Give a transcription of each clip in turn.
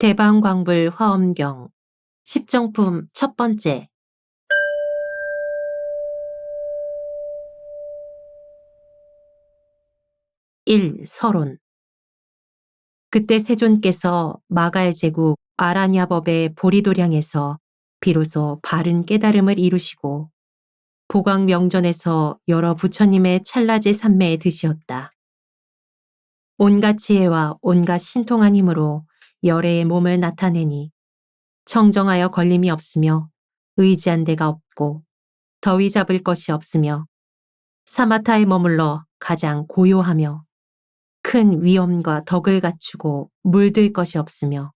대방광불 화엄경 십정품 첫 번째. 1. 서론. 그때 세존께서 마갈 제국 아라냐법의 보리도량에서 비로소 바른 깨달음을 이루시고 보광명전에서 여러 부처님의 찰나제 삼매에 드시었다. 온갖 지혜와 온갖 신통한 힘으로 열애의 몸을 나타내니 청정하여 걸림이 없으며 의지한 데가 없고 더위 잡을 것이 없으며 사마타에 머물러 가장 고요하며 큰 위엄과 덕을 갖추고 물들 것이 없으며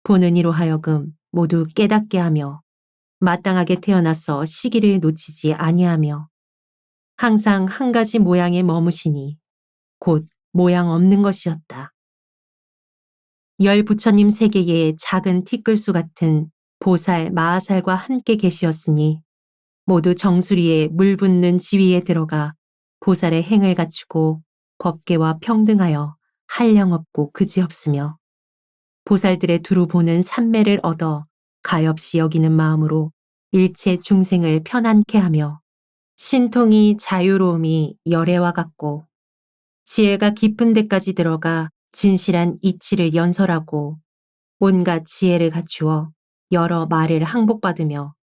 보는 이로 하여금 모두 깨닫게 하며 마땅하게 태어나서 시기를 놓치지 아니하며 항상 한 가지 모양에 머무시니 곧 모양 없는 것이었다. 열 부처님 세계의 작은 티끌수 같은 보살 마하살과 함께 계시었으니 모두 정수리에 물 붓는 지위에 들어가 보살의 행을 갖추고 법계와 평등하여 한량없고 그지없으며 보살들의 두루 보는 삼매를 얻어 가엾이 여기는 마음으로 일체 중생을 편안케 하며 신통이 자유로움이 열애와 같고 지혜가 깊은 데까지 들어가 진실한 이치를 연설하고 온갖 지혜를 갖추어 여러 말을 항복받으며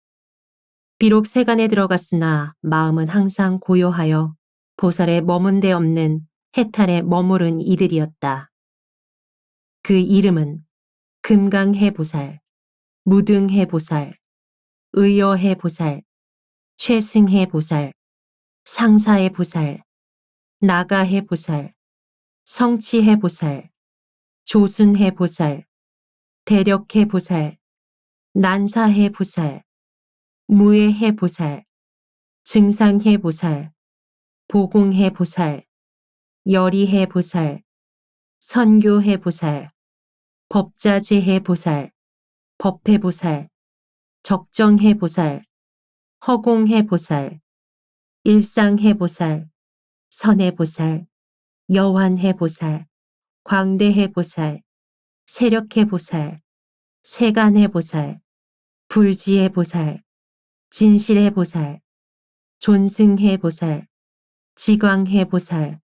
비록 세간에 들어갔으나 마음은 항상 고요하여 보살에 머문 데 없는 해탈에 머무른 이들이었다. 그 이름은 금강해보살, 무등해보살, 의여해보살, 최승해보살, 상사해보살, 나가해보살, 성취해보살, 조순해보살, 대력해보살, 난사해보살, 무해해보살, 증상해보살, 보공해보살, 여리해보살, 선교해보살, 법자제해보살, 법해보살, 적정해보살, 허공해보살, 일상해보살, 선해보살, 여환해보살, 광대해보살, 세력해보살, 세간해보살, 불지해보살, 진실해보살, 존승해보살, 지광해보살,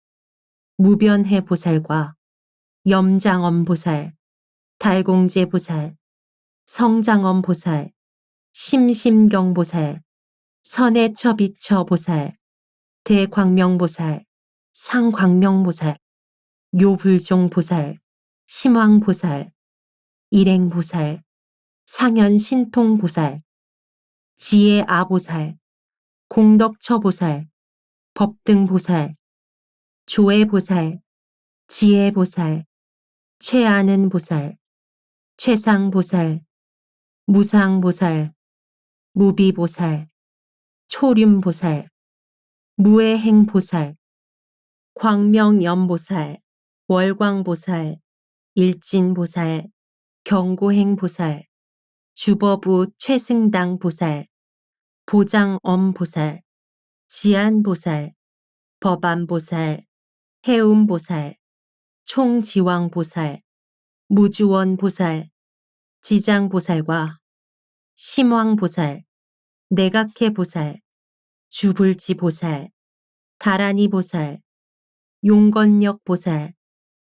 무변해보살과 염장엄보살, 달공제보살, 성장엄보살, 심심경보살, 선해처비처보살, 대광명보살, 상광명보살, 묘불종보살, 심왕보살, 일행보살, 상현신통보살, 지혜아보살, 공덕처보살, 법등보살, 조혜보살, 지혜보살, 최아는보살, 최상보살, 무상보살, 무비보살, 초륜보살, 무해행보살, 광명연보살, 월광보살, 일진보살, 경고행보살, 주법우 최승당보살, 보장엄보살, 지안보살, 법안보살, 해움보살, 총지왕보살, 무주원보살, 지장보살과 심왕보살, 내각해보살, 주불지보살, 다라니보살, 용건력보살,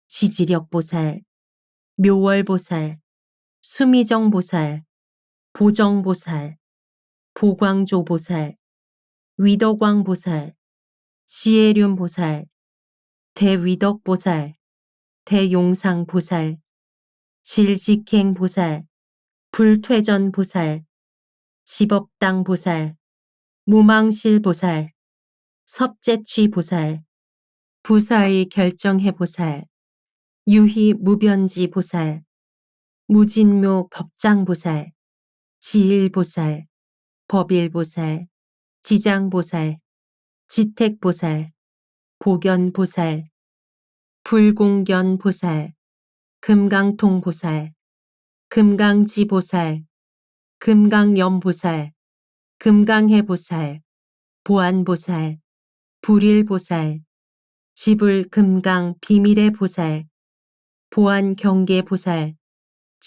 지지력보살, 묘월보살, 수미정보살, 보정보살, 보광조보살, 위덕왕보살, 지혜륜보살, 대위덕보살, 대용상보살, 질직행보살, 불퇴전보살, 지법당보살, 무망실보살, 섭제취보살, 부사의 결정해보살, 유희무변지보살, 무진묘 법장보살, 지일보살, 법일보살, 지장보살, 지택보살, 보견보살, 불공견보살, 금강통보살, 금강지보살, 금강연보살, 금강해보살, 보안보살, 불일보살, 지불금강 비밀의 보살, 보안경계보살,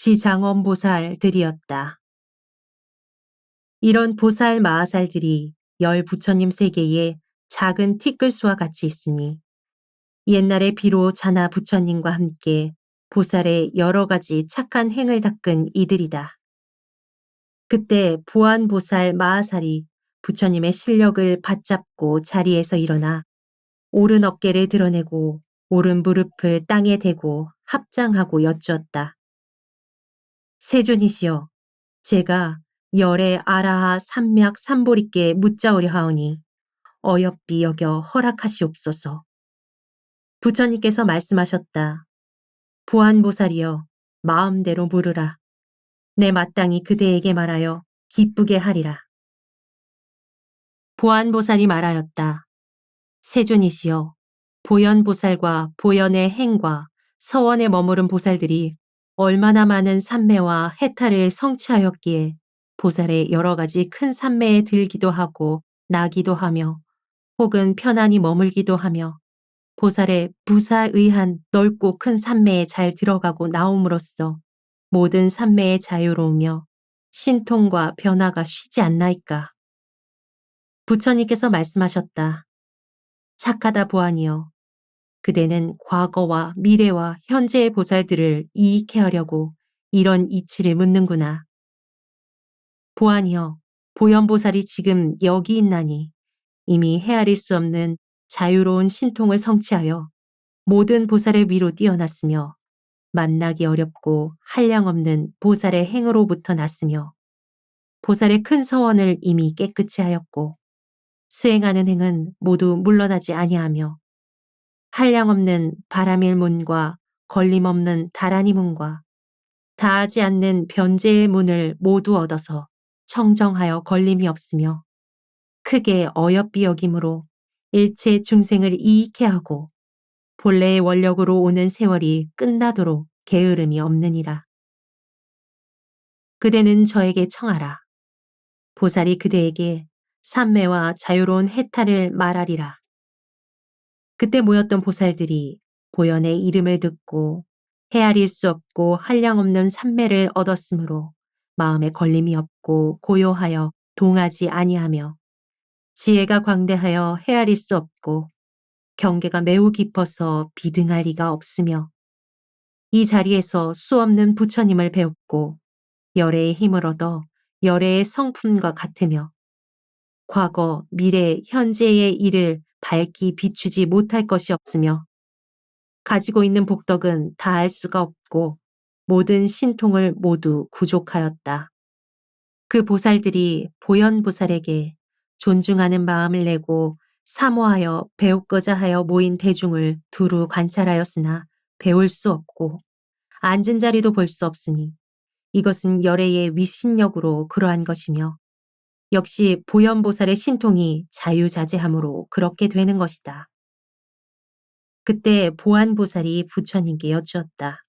지장엄보살들이었다. 이런 보살 마하살들이 열 부처님 세계에 작은 티끌수와 같이 있으니 옛날에 비로 자나 부처님과 함께 보살의 여러 가지 착한 행을 닦은 이들이다. 그때 보안보살 마하살이 부처님의 실력을 받잡고 자리에서 일어나 오른 어깨를 드러내고 오른 무릎을 땅에 대고 합장하고 여쭈었다. 세존이시여, 제가 열의 아라하 삼맥 삼보리께 묻자오려 하오니 어여삐 여겨 허락하시옵소서. 부처님께서 말씀하셨다. 보안보살이여, 마음대로 물으라. 내 마땅히 그대에게 말하여 기쁘게 하리라. 보안보살이 말하였다. 세존이시여, 보현보살과 보현의 행과 서원에 머무른 보살들이 얼마나 많은 산매와 해탈을 성취하였기에 보살의 여러 가지 큰 산매에 들기도 하고 나기도 하며 혹은 편안히 머물기도 하며 보살의 부사의한 넓고 큰 산매에 잘 들어가고 나옴으로써 모든 산매에 자유로우며 신통과 변화가 쉬지 않나이까. 부처님께서 말씀하셨다. 착하다 보아니여. 그대는 과거와 미래와 현재의 보살들을 이익해 하려고 이런 이치를 묻는구나. 보아니여, 보현보살이 지금 여기 있나니 이미 헤아릴 수 없는 자유로운 신통을 성취하여 모든 보살의 위로 뛰어났으며 만나기 어렵고 한량없는 보살의 행으로부터 났으며 보살의 큰 서원을 이미 깨끗이 하였고 수행하는 행은 모두 물러나지 아니하며 한량없는 바라밀 문과 걸림없는 다라니 문과 다하지 않는 변제의 문을 모두 얻어서 청정하여 걸림이 없으며 크게 어여삐 여김으로 일체 중생을 이익해 하고 본래의 원력으로 오는 세월이 끝나도록 게으름이 없느니라. 그대는 저에게 청하라. 보살이 그대에게 삼매와 자유로운 해탈을 말하리라. 그때 모였던 보살들이 보현의 이름을 듣고 헤아릴 수 없고 한량없는 삼매를 얻었으므로 마음에 걸림이 없고 고요하여 동하지 아니하며 지혜가 광대하여 헤아릴 수 없고 경계가 매우 깊어서 비등할 리가 없으며 이 자리에서 수없는 부처님을 배웠고 열애의 힘을 얻어 열애의 성품과 같으며 과거, 미래, 현재의 일을 밝히 비추지 못할 것이 없으며 가지고 있는 복덕은 다할 수가 없고 모든 신통을 모두 구족하였다. 그 보살들이 보현보살에게 존중하는 마음을 내고 사모하여 배우고자 하여 모인 대중을 두루 관찰하였으나 배울 수 없고 앉은 자리도 볼 수 없으니 이것은 열애의 위신력으로 그러한 것이며 역시 보현보살의 신통이 자유자재함으로 그렇게 되는 것이다. 그때 보안보살이 부처님께 여쭈었다.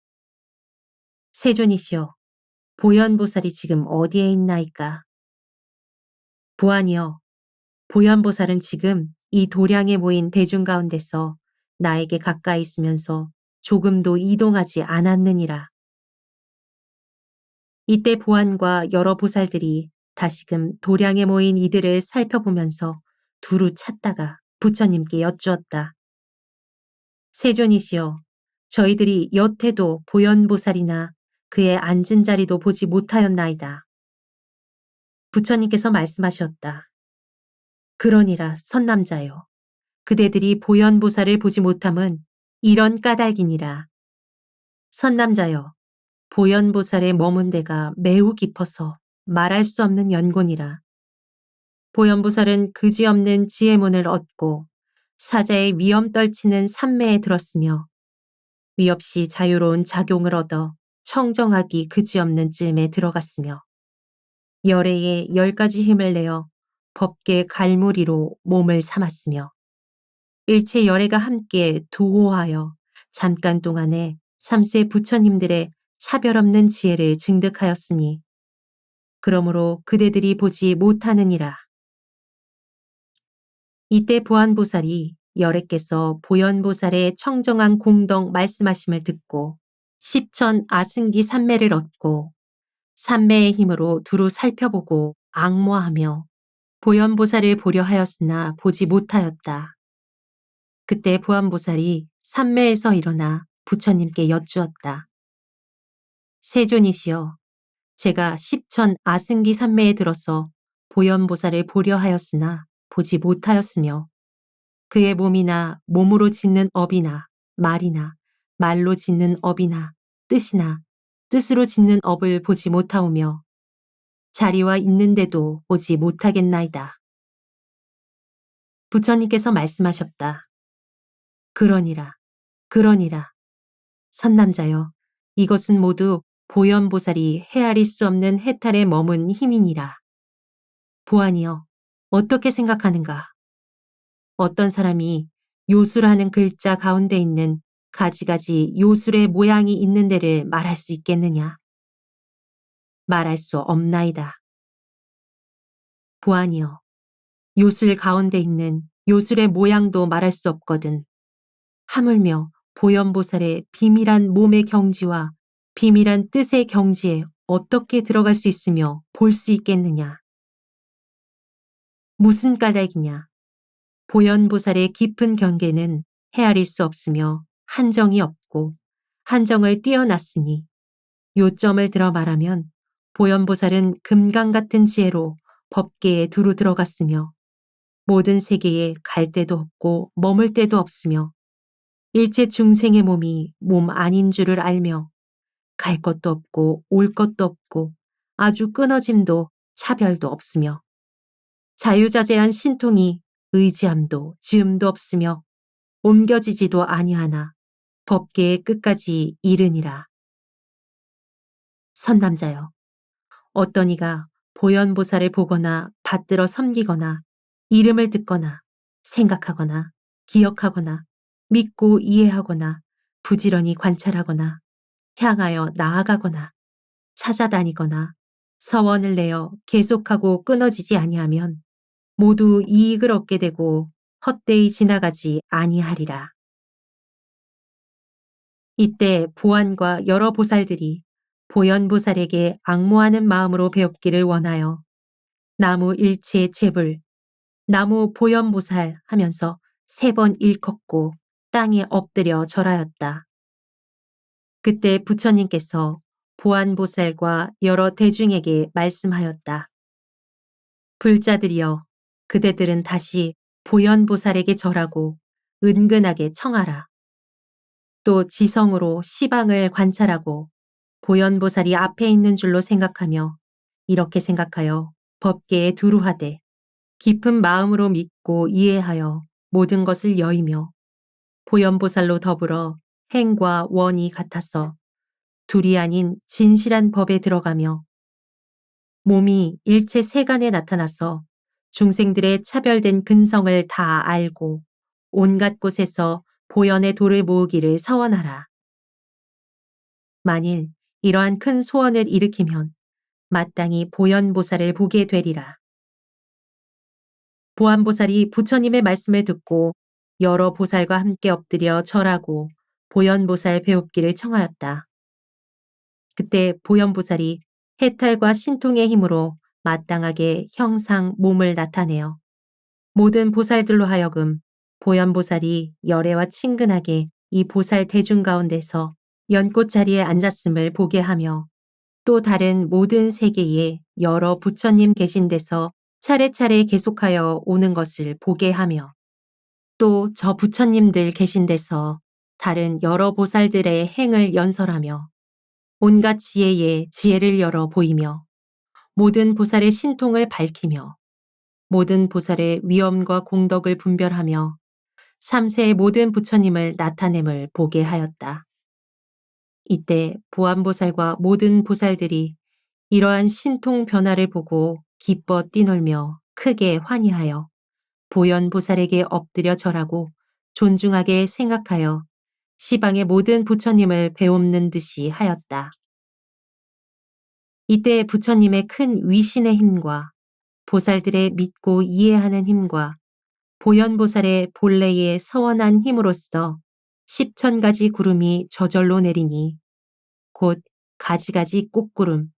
세존이시여, 보현보살이 지금 어디에 있나이까? 보안이여, 보현보살은 지금 이 도량에 모인 대중 가운데서 나에게 가까이 있으면서 조금도 이동하지 않았느니라. 이때 보안과 여러 보살들이 다시금 도량에 모인 이들을 살펴보면서 두루 찾다가 부처님께 여쭈었다. 세존이시여, 저희들이 여태도 보현보살이나 그의 앉은 자리도 보지 못하였나이다. 부처님께서 말씀하셨다. 그러니라 선남자여. 그대들이 보현보살을 보지 못함은 이런 까닭이니라. 선남자여, 보현보살의 머문 데가 매우 깊어서 말할 수 없는 연곤이라. 보현보살은 그지없는 지혜문을 얻고 사자의 위엄 떨치는 삼매에 들었으며 위없이 자유로운 작용을 얻어 청정하기 그지없는 쯤에 들어갔으며 열애의 10가지 힘을 내어 법계 갈무리로 몸을 삼았으며 일체 열애가 함께 두호하여 잠깐 동안에 삼세 부처님들의 차별 없는 지혜를 증득하였으니 그러므로 그대들이 보지 못하느니라. 이때 보안보살이 열애께서 보현보살의 청정한 공덕 말씀하심을 듣고 십천 아승기 삼매를 얻고 삼매의 힘으로 두루 살펴보고 앙모하며 보현보살을 보려 하였으나 보지 못하였다. 그때 보안보살이 삼매에서 일어나 부처님께 여쭈었다. 세존이시여, 제가 십천 아승기 삼매에 들어서 보현보살을 보려 하였으나 보지 못하였으며 그의 몸이나 몸으로 짓는 업이나 말이나 말로 짓는 업이나 뜻이나 뜻으로 짓는 업을 보지 못하오며 자리와 있는데도 보지 못하겠나이다. 부처님께서 말씀하셨다. 그러니라, 그러니라. 선남자여, 이것은 모두 보현보살이 헤아릴 수 없는 해탈에 머문 힘이니라. 보안이여, 어떻게 생각하는가? 어떤 사람이 요술하는 글자 가운데 있는 가지가지 요술의 모양이 있는 데를 말할 수 있겠느냐? 말할 수 없나이다. 보안이여, 요술 가운데 있는 요술의 모양도 말할 수 없거든. 하물며 보현보살의 비밀한 몸의 경지와 비밀한 뜻의 경지에 어떻게 들어갈 수 있으며 볼 수 있겠느냐? 무슨 까닭이냐? 보현보살의 깊은 경계는 헤아릴 수 없으며 한정이 없고 한정을 뛰어났으니 요점을 들어 말하면 보현보살은 금강 같은 지혜로 법계에 두루 들어갔으며 모든 세계에 갈 데도 없고 머물 데도 없으며 일체 중생의 몸이 몸 아닌 줄을 알며 갈 것도 없고 올 것도 없고 아주 끊어짐도 차별도 없으며 자유자재한 신통이 의지함도 지음도 없으며 옮겨지지도 아니하나 법계의 끝까지 이르니라. 선남자여, 어떤 이가 보현보살을 보거나 받들어 섬기거나 이름을 듣거나 생각하거나 기억하거나 믿고 이해하거나 부지런히 관찰하거나 향하여 나아가거나 찾아다니거나 서원을 내어 계속하고 끊어지지 아니하면 모두 이익을 얻게 되고 헛되이 지나가지 아니하리라. 이때 보안과 여러 보살들이 보현보살에게 앙모하는 마음으로 배웁기를 원하여 나무 일체 제불, 나무 보현보살 하면서 3번 일컫고 땅에 엎드려 절하였다. 그때 부처님께서 보안보살과 여러 대중에게 말씀하였다. 불자들이여, 그대들은 다시 보현보살에게 절하고 은근하게 청하라. 또 지성으로 시방을 관찰하고 보현보살이 앞에 있는 줄로 생각하며 이렇게 생각하여 법계에 두루하되 깊은 마음으로 믿고 이해하여 모든 것을 여의며 보현보살로 더불어 행과 원이 같아서 둘이 아닌 진실한 법에 들어가며 몸이 일체 세간에 나타나서 중생들의 차별된 근성을 다 알고 온갖 곳에서 보현의 도를 모으기를 서원하라. 만일 이러한 큰 소원을 일으키면 마땅히 보현보살을 보게 되리라. 보안보살이 부처님의 말씀을 듣고 여러 보살과 함께 엎드려 절하고 보현보살 배웁기를 청하였다. 그때 보현보살이 해탈과 신통의 힘으로 마땅하게 형상 몸을 나타내어 모든 보살들로 하여금 보현보살이 열애와 친근하게 이 보살 대중 가운데서 연꽃 자리에 앉았음을 보게 하며 또 다른 모든 세계에 여러 부처님 계신 데서 차례차례 계속하여 오는 것을 보게 하며 또 저 부처님들 계신 데서 다른 여러 보살들의 행을 연설하며 온갖 지혜에 지혜를 열어 보이며 모든 보살의 신통을 밝히며 모든 보살의 위엄과 공덕을 분별하며 3세의 모든 부처님을 나타냄을 보게 하였다. 이때 보안보살과 모든 보살들이 이러한 신통 변화를 보고 기뻐 뛰놀며 크게 환희하여 보현보살에게 엎드려 절하고 존중하게 생각하여 시방의 모든 부처님을 배웁는 듯이 하였다. 이때 부처님의 큰 위신의 힘과 보살들의 믿고 이해하는 힘과 보현보살의 본래의 서원한 힘으로써 10,000가지 구름이 저절로 내리니 곧 가지가지 꽃구름,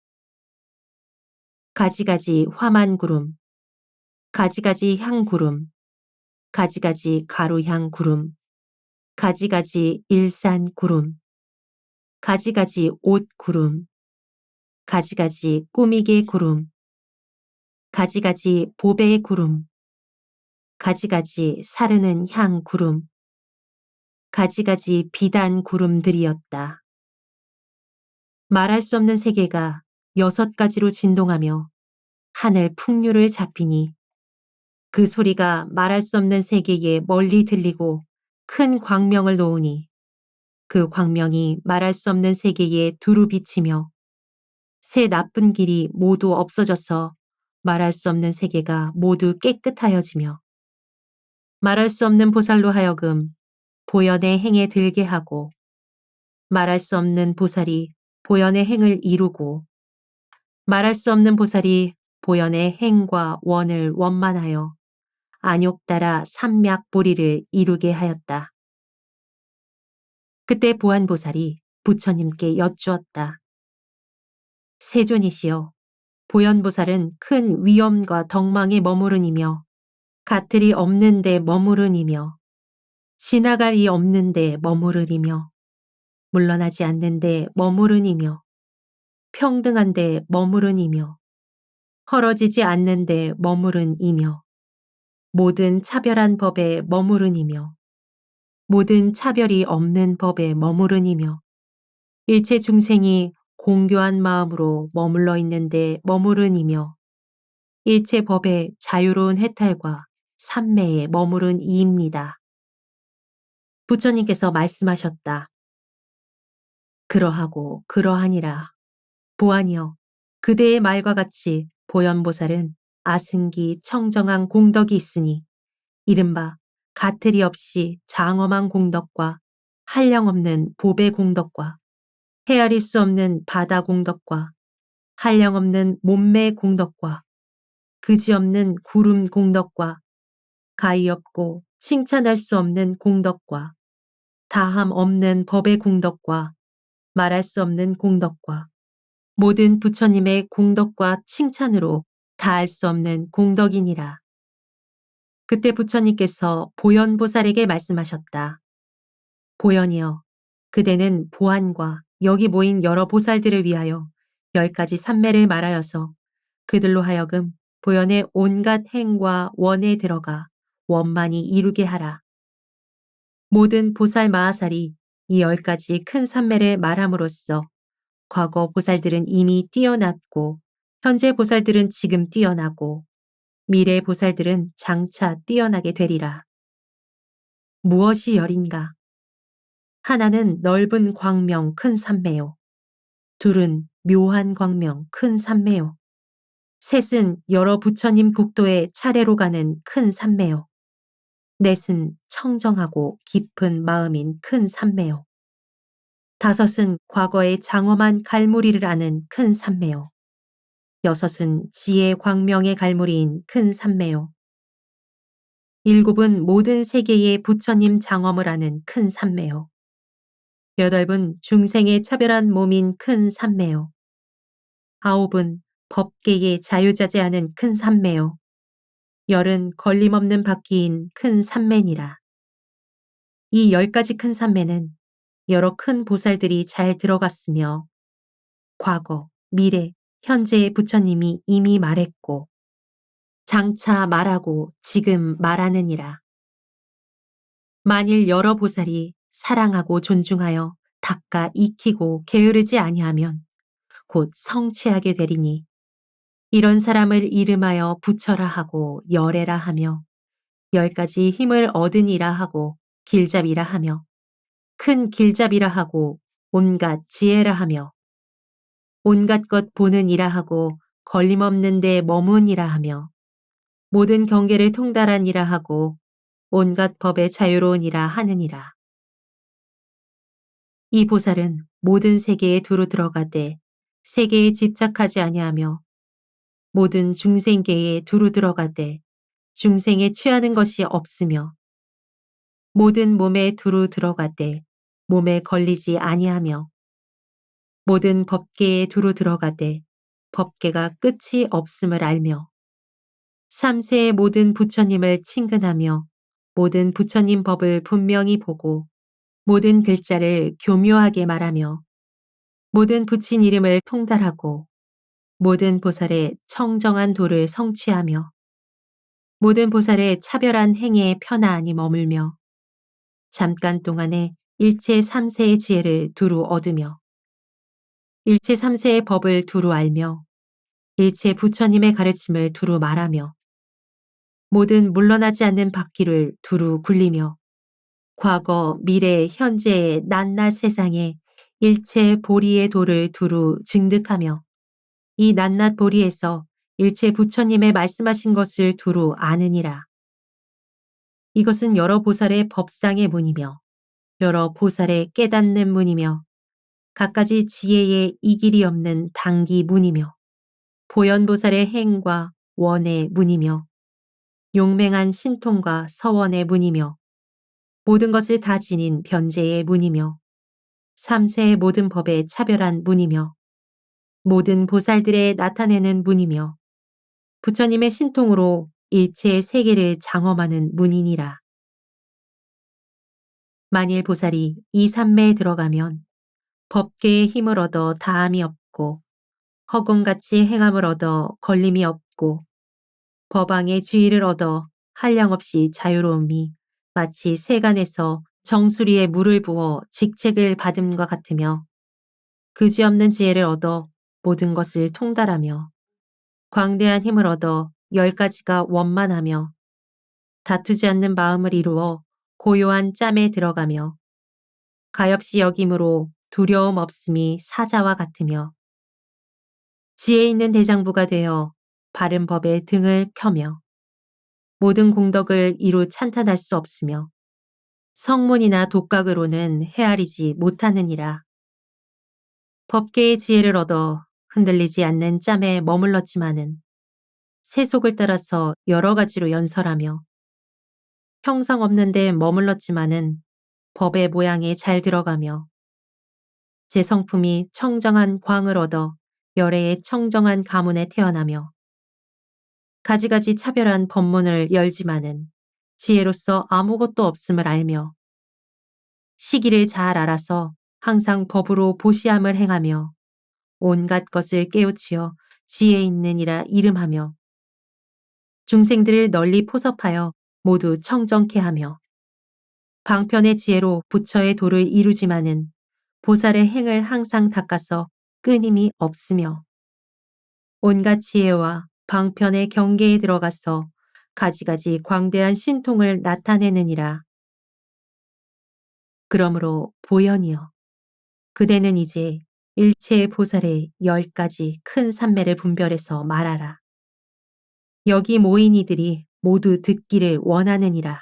가지가지 화만구름, 가지가지 향구름, 가지가지 가루향구름, 가지가지 일산구름, 가지가지 옷구름, 가지가지 꾸미개 구름, 가지가지 보배 구름, 가지가지 사르는 향 구름, 가지가지 비단 구름들이었다. 말할 수 없는 세계가 6가지로 진동하며 하늘 풍류를 잡히니 그 소리가 말할 수 없는 세계에 멀리 들리고 큰 광명을 놓으니 그 광명이 말할 수 없는 세계에 두루 비치며 새 나쁜 길이 모두 없어져서 말할 수 없는 세계가 모두 깨끗하여지며 말할 수 없는 보살로 하여금 보현의 행에 들게 하고 말할 수 없는 보살이 보현의 행을 이루고 말할 수 없는 보살이 보현의 행과 원을 원만하여 안욕따라 삼맥보리를 이루게 하였다. 그때 보안보살이 부처님께 여쭈었다. 세존이시여, 보현보살은 큰 위엄과 덕망에 머무르니며 가틀이 없는데 머무르니며 지나갈이 없는데 머무르니며 물러나지 않는데 머무르니며 평등한데 머무르니며 헐어지지 않는데 머무르니며 모든 차별한 법에 머무르니며 모든 차별이 없는 법에 머무르니며 일체 중생이 공교한 마음으로 머물러 있는데 머무르니며 일체 법의 자유로운 해탈과 삼매에 머무른 이입니다. 부처님께서 말씀하셨다. 그러하고 그러하니라. 보아니여, 그대의 말과 같이 보현보살은 아승기 청정한 공덕이 있으니 이른바 가틀이 없이 장엄한 공덕과 한량없는 보배 공덕과 헤아릴 수 없는 바다 공덕과 한량없는 몸매 공덕과 그지없는 구름 공덕과 가히 없고 칭찬할 수 없는 공덕과 다함 없는 법의 공덕과 말할 수 없는 공덕과 모든 부처님의 공덕과 칭찬으로 다할 수 없는 공덕이니라. 그때 부처님께서 보현보살에게 말씀하셨다. 보현이여, 그대는 보안과 여기 모인 여러 보살들을 위하여 10가지 삼매를 말하여서 그들로 하여금 보현의 온갖 행과 원에 들어가 원만히 이루게 하라. 모든 보살 마하살이 이 10가지 큰 삼매를 말함으로써 과거 보살들은 이미 뛰어났고 현재 보살들은 지금 뛰어나고 미래 보살들은 장차 뛰어나게 되리라. 무엇이 열인가? 하나는 넓은 광명 큰 삼매요. 둘은 묘한 광명 큰 삼매요. 셋은 여러 부처님 국도에 차례로 가는 큰 삼매요. 넷은 청정하고 깊은 마음인 큰 삼매요. 다섯은 과거의 장엄한 갈무리를 아는 큰 삼매요. 여섯은 지혜 광명의 갈무리인 큰 삼매요. 일곱은 모든 세계의 부처님 장엄을 아는 큰 삼매요. 여덟은 중생의 차별한 몸인 큰 삼매요. 아홉은 법계의 자유자재하는 큰 삼매요. 열은 걸림없는 바퀴인 큰 삼매니라. 이 10가지 큰 삼매는 여러 큰 보살들이 잘 들어갔으며 과거, 미래, 현재의 부처님이 이미 말했고 장차 말하고 지금 말하느니라. 만일 여러 보살이 사랑하고 존중하여 닦아 익히고 게으르지 아니하면 곧 성취하게 되리니 이런 사람을 이름하여 부처라 하고 열애라 하며 10가지 힘을 얻으니라 하고 길잡이라 하며 큰 길잡이라 하고 온갖 지혜라 하며 온갖 것 보는 이라 하고 걸림없는 데 머문이라 하며 모든 경계를 통달한 이라 하고 온갖 법에 자유로운 이라 하느니라. 이 보살은 모든 세계에 두루 들어가되 세계에 집착하지 아니하며 모든 중생계에 두루 들어가되 중생에 취하는 것이 없으며 모든 몸에 두루 들어가되 몸에 걸리지 아니하며 모든 법계에 두루 들어가되 법계가 끝이 없음을 알며 삼세의 모든 부처님을 친근하며 모든 부처님 법을 분명히 보고 모든 글자를 교묘하게 말하며 모든 부친 이름을 통달하고 모든 보살의 청정한 도를 성취하며 모든 보살의 차별한 행위에 편안히 머물며 잠깐 동안에 일체 삼세의 지혜를 두루 얻으며 일체 삼세의 법을 두루 알며 일체 부처님의 가르침을 두루 말하며 모든 물러나지 않는 바퀴를 두루 굴리며 과거, 미래, 현재의 낱낱 세상에 일체 보리의 도를 두루 증득하며 이 낱낱 보리에서 일체 부처님의 말씀하신 것을 두루 아느니라. 이것은 여러 보살의 법상의 문이며 여러 보살의 깨닫는 문이며 갖가지 지혜의 이길이 없는 단기 문이며 보현보살의 행과 원의 문이며 용맹한 신통과 서원의 문이며 모든 것을 다 지닌 변제의 문이며 삼세의 모든 법의 차별한 문이며 모든 보살들의 나타내는 문이며 부처님의 신통으로 일체의 세계를 장엄하는 문이니라. 만일 보살이 이 삼매에 들어가면 법계의 힘을 얻어 다함이 없고 허공같이 행함을 얻어 걸림이 없고 법왕의 지위를 얻어 한량없이 자유로움이 마치 세간에서 정수리에 물을 부어 직책을 받음과 같으며 그지없는 지혜를 얻어 모든 것을 통달하며 광대한 힘을 얻어 10가지가 원만하며 다투지 않는 마음을 이루어 고요한 짬에 들어가며 가엾이 여김으로 두려움 없음이 사자와 같으며 지혜 있는 대장부가 되어 바른 법에 등을 켜며 모든 공덕을 이루 찬탄할 수 없으며 성문이나 독각으로는 헤아리지 못하느니라. 법계의 지혜를 얻어 흔들리지 않는 짬에 머물렀지만은 세속을 따라서 여러 가지로 연설하며 형상 없는 데 머물렀지만은 법의 모양에 잘 들어가며 제 성품이 청정한 광을 얻어 열애의 청정한 가문에 태어나며 가지가지 차별한 법문을 열지만은 지혜로서 아무것도 없음을 알며 시기를 잘 알아서 항상 법으로 보시함을 행하며 온갖 것을 깨우치어 지혜 있느니라 이름하며 중생들을 널리 포섭하여 모두 청정케 하며 방편의 지혜로 부처의 도를 이루지만은 보살의 행을 항상 닦아서 끊임이 없으며 온갖 지혜와 방편의 경계에 들어가서 가지가지 광대한 신통을 나타내느니라. 그러므로 보현이여, 그대는 이제 일체의 보살의 10가지 큰 산매를 분별해서 말하라. 여기 모인 이들이 모두 듣기를 원하느니라.